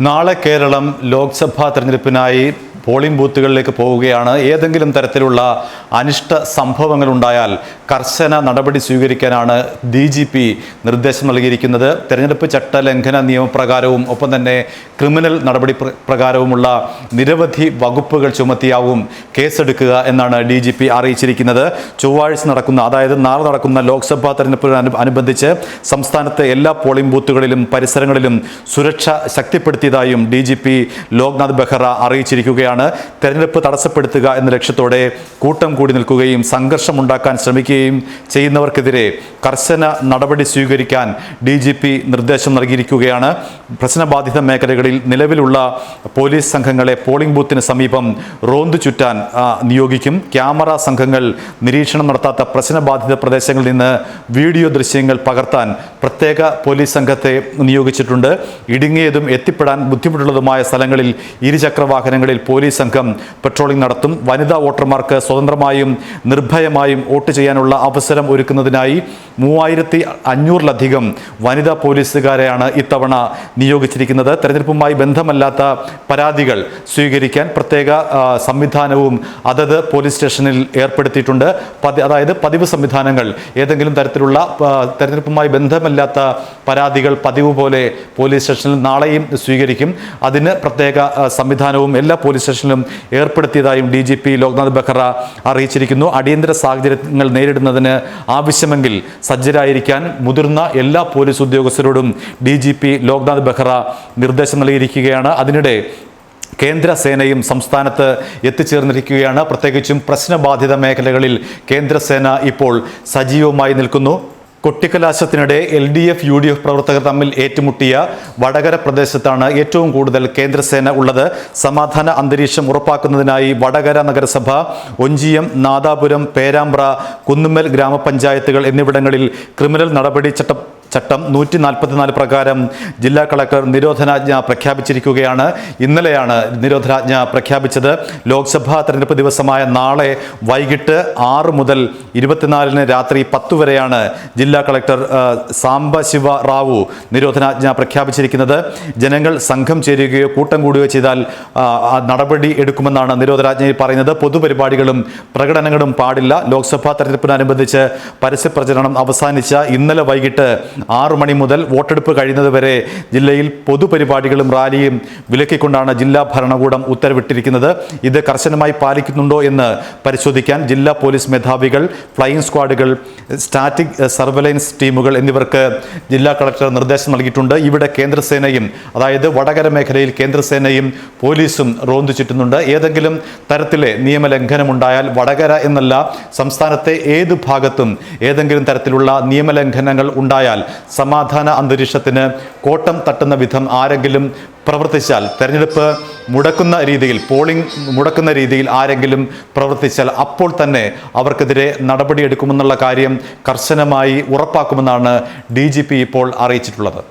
നാളെ കേരളം ലോക്സഭാ തെരഞ്ഞെടുപ്പിനായി പോളിംഗ് ബൂത്തുകളിലേക്ക് പോവുകയാണ്. ഏതെങ്കിലും തരത്തിലുള്ള അനിഷ്ട സംഭവങ്ങൾ ഉണ്ടായാൽ കർശന നടപടി സ്വീകരിക്കാനാണ് DGP നിർദ്ദേശം നൽകിയിരിക്കുന്നത്. തെരഞ്ഞെടുപ്പ് ചട്ടലംഘന നിയമപ്രകാരവും ഒപ്പം തന്നെ ക്രിമിനൽ നടപടി പ്രകാരവുമുള്ള നിരവധി വകുപ്പുകൾ ചുമത്തിയാവും കേസെടുക്കുക എന്നാണ് DGP അറിയിച്ചിരിക്കുന്നത്. ചൊവ്വാഴ്ച നടക്കുന്ന, അതായത് നാളെ നടക്കുന്ന ലോക്സഭാ തെരഞ്ഞെടുപ്പിനനുബന്ധിച്ച് സംസ്ഥാനത്തെ എല്ലാ പോളിംഗ് ബൂത്തുകളിലും പരിസരങ്ങളിലും സുരക്ഷ ശക്തിപ്പെടുത്തിയതായും DGP ലോക്നാഥ് ബെഹ്റ അറിയിച്ചിരിക്കുകയാണ്. തെരഞ്ഞെടുപ്പ് തടസ്സപ്പെടുത്തുക എന്ന ലക്ഷ്യത്തോടെ കൂട്ടം കൂടി നിൽക്കുകയും സംഘർഷമുണ്ടാക്കാൻ ശ്രമിക്കുകയും ചെയ്യുന്നവർക്കെതിരെ കർശന നടപടി സ്വീകരിക്കാൻ DGP നിർദ്ദേശം നൽകിയിരിക്കുകയാണ്. പ്രശ്നബാധിത മേഖലകളിൽ നിലവിലുള്ള പോലീസ് സംഘങ്ങളെ പോളിംഗ് ബൂത്തിന് സമീപം റോന്തു ചുറ്റാൻ നിയോഗിക്കും. ക്യാമറ സംഘങ്ങൾ നിരീക്ഷണം നടത്താത്ത പ്രശ്നബാധിത പ്രദേശങ്ങളിൽ നിന്ന് വീഡിയോ ദൃശ്യങ്ങൾ പകർത്താൻ പ്രത്യേക പോലീസ് സംഘത്തെ നിയോഗിച്ചിട്ടുണ്ട്. ഇടുങ്ങിയതും എത്തിപ്പെടാൻ ബുദ്ധിമുട്ടുള്ളതുമായ സ്ഥലങ്ങളിൽ ഇരുചക്രവാഹനങ്ങളിൽ പോലീസ് സംഘം പെട്രോളിംഗ് നടത്തും. വനിതാ വോട്ടർമാർക്ക് സ്വതന്ത്രമായും നിർഭയമായും വോട്ട് ചെയ്യാനുള്ള അവസരം ഒരുക്കുന്നതിനായി 3500-ലധികം വനിതാ പോലീസുകാരെയാണ് ഇത്തവണ നിയോഗിച്ചിരിക്കുന്നത്. തെരഞ്ഞെടുപ്പുമായി ബന്ധമല്ലാത്ത പരാതികൾ സ്വീകരിക്കാൻ പ്രത്യേക സംവിധാനവും അതത് പോലീസ് സ്റ്റേഷനിൽ ഏർപ്പെടുത്തിയിട്ടുണ്ട്. അതായത് പതിവ് സംവിധാനങ്ങൾ, ഏതെങ്കിലും തരത്തിലുള്ള തെരഞ്ഞെടുപ്പുമായി ബന്ധമില്ലാത്ത പരാതികൾ പതിവ് പോലെ പോലീസ് സ്റ്റേഷനിൽ നാളെയും സ്വീകരിക്കും. അതിന് പ്രത്യേക സംവിധാനവും എല്ലാ പോലീസ് സ്റ്റേഷനിലും ഏർപ്പെടുത്തിയതായും DGP ലോക്നാഥ് ബെഹ്റ അറിയിച്ചിരിക്കുന്നു. അടിയന്തര സാഹചര്യങ്ങൾ നേരിടുന്നതിന് ആവശ്യമെങ്കിൽ സജ്ജരായിരിക്കാൻ മുതിർന്ന എല്ലാ പോലീസ് ഉദ്യോഗസ്ഥരോടും DGP ലോക്നാഥ് ബെഹ്റ നിർദ്ദേശം നൽകിയിരിക്കുകയാണ്. അതിനിടെ കേന്ദ്ര സേനയും സംസ്ഥാനത്ത് എത്തിച്ചേർന്നിരിക്കുകയാണ്. പ്രത്യേകിച്ചും പ്രശ്നബാധിത മേഖലകളിൽ കേന്ദ്രസേന ഇപ്പോൾ സജീവമായി നിൽക്കുന്നു. കൊട്ടിക്കലാശത്തിനിടെ LDF UDF പ്രവർത്തകർ തമ്മിൽ ഏറ്റുമുട്ടിയ വടകര പ്രദേശത്താണ് ഏറ്റവും കൂടുതൽ കേന്ദ്രസേന ഉള്ളത്. സമാധാന അന്തരീക്ഷം ഉറപ്പാക്കുന്നതിനായി വടകര നഗരസഭ, ഒഞ്ചിയം, നാദാപുരം, പേരാമ്പ്ര, കുന്നുമ്മൽ ഗ്രാമപഞ്ചായത്തുകൾ എന്നിവിടങ്ങളിൽ ക്രിമിനൽ നടപടി ചട്ടം 144 പ്രകാരം ജില്ലാ കളക്ടർ നിരോധനാജ്ഞ പ്രഖ്യാപിച്ചിരിക്കുകയാണ്. ഇന്നലെയാണ് നിരോധനാജ്ഞ പ്രഖ്യാപിച്ചത്. ലോക്സഭാ തെരഞ്ഞെടുപ്പ് ദിവസമായ നാളെ വൈകിട്ട് 6 മുതൽ 24 രാത്രി 10 വരെയാണ് ജില്ലാ കളക്ടർ സാംബശിവ റാവു നിരോധനാജ്ഞ പ്രഖ്യാപിച്ചിരിക്കുന്നത്. ജനങ്ങൾ സംഘം ചേരുകയോ കൂട്ടം കൂടുകയോ ചെയ്താൽ നടപടി എടുക്കുമെന്നാണ് നിരോധനാജ്ഞയിൽ പറയുന്നത്. പൊതുപരിപാടികളും പ്രകടനങ്ങളും പാടില്ല. ലോക്സഭാ തെരഞ്ഞെടുപ്പിനനുബന്ധിച്ച് പരസ്യപ്രചരണം അവസാനിച്ച ഇന്നലെ വൈകിട്ട് 6 മണി മുതൽ വോട്ടെടുപ്പ് കഴിയുന്നത് വരെ ജില്ലയിൽ പൊതുപരിപാടികളും റാലിയും വിലക്കിക്കൊണ്ടാണ് ജില്ലാ ഭരണകൂടം ഉത്തരവിട്ടിരിക്കുന്നത്. ഇത് കർശനമായി പാലിക്കുന്നുണ്ടോ എന്ന് പരിശോധിക്കാൻ ജില്ലാ പോലീസ് മേധാവികൾ, ഫ്ലൈയിങ് സ്ക്വാഡുകൾ, സ്റ്റാറ്റിക് സർവൈലൻസ് ടീമുകൾ എന്നിവർക്ക് ജില്ലാ കളക്ടർ നിർദ്ദേശം നൽകിയിട്ടുണ്ട്. ഇവിടെ കേന്ദ്രസേനയും, അതായത് വടകര മേഖലയിൽ കേന്ദ്രസേനയും പോലീസും റോന്തു ചുറ്റുന്നുണ്ട്. ഏതെങ്കിലും തരത്തിലെ നിയമലംഘനമുണ്ടായാൽ വടകര എന്നല്ല, സംസ്ഥാനത്തെ ഏത് ഭാഗത്തും ഏതെങ്കിലും തരത്തിലുള്ള നിയമലംഘനങ്ങൾ ഉണ്ടായാൽ സമാധാന അന്തരീക്ഷത്തിന് കോട്ടം തട്ടുന്ന വിധം ആരെങ്കിലും പ്രവർത്തിച്ചാൽ, തെരഞ്ഞെടുപ്പ് മുടക്കുന്ന രീതിയിൽ, പോളിംഗ് മുടക്കുന്ന രീതിയിൽ ആരെങ്കിലും പ്രവർത്തിച്ചാൽ അപ്പോൾ തന്നെ അവർക്കെതിരെ നടപടിയെടുക്കുമെന്നുള്ള കാര്യം കർശനമായി ഉറപ്പാക്കുമെന്നാണ് DGP ഇപ്പോൾ അറിയിച്ചിട്ടുള്ളത്.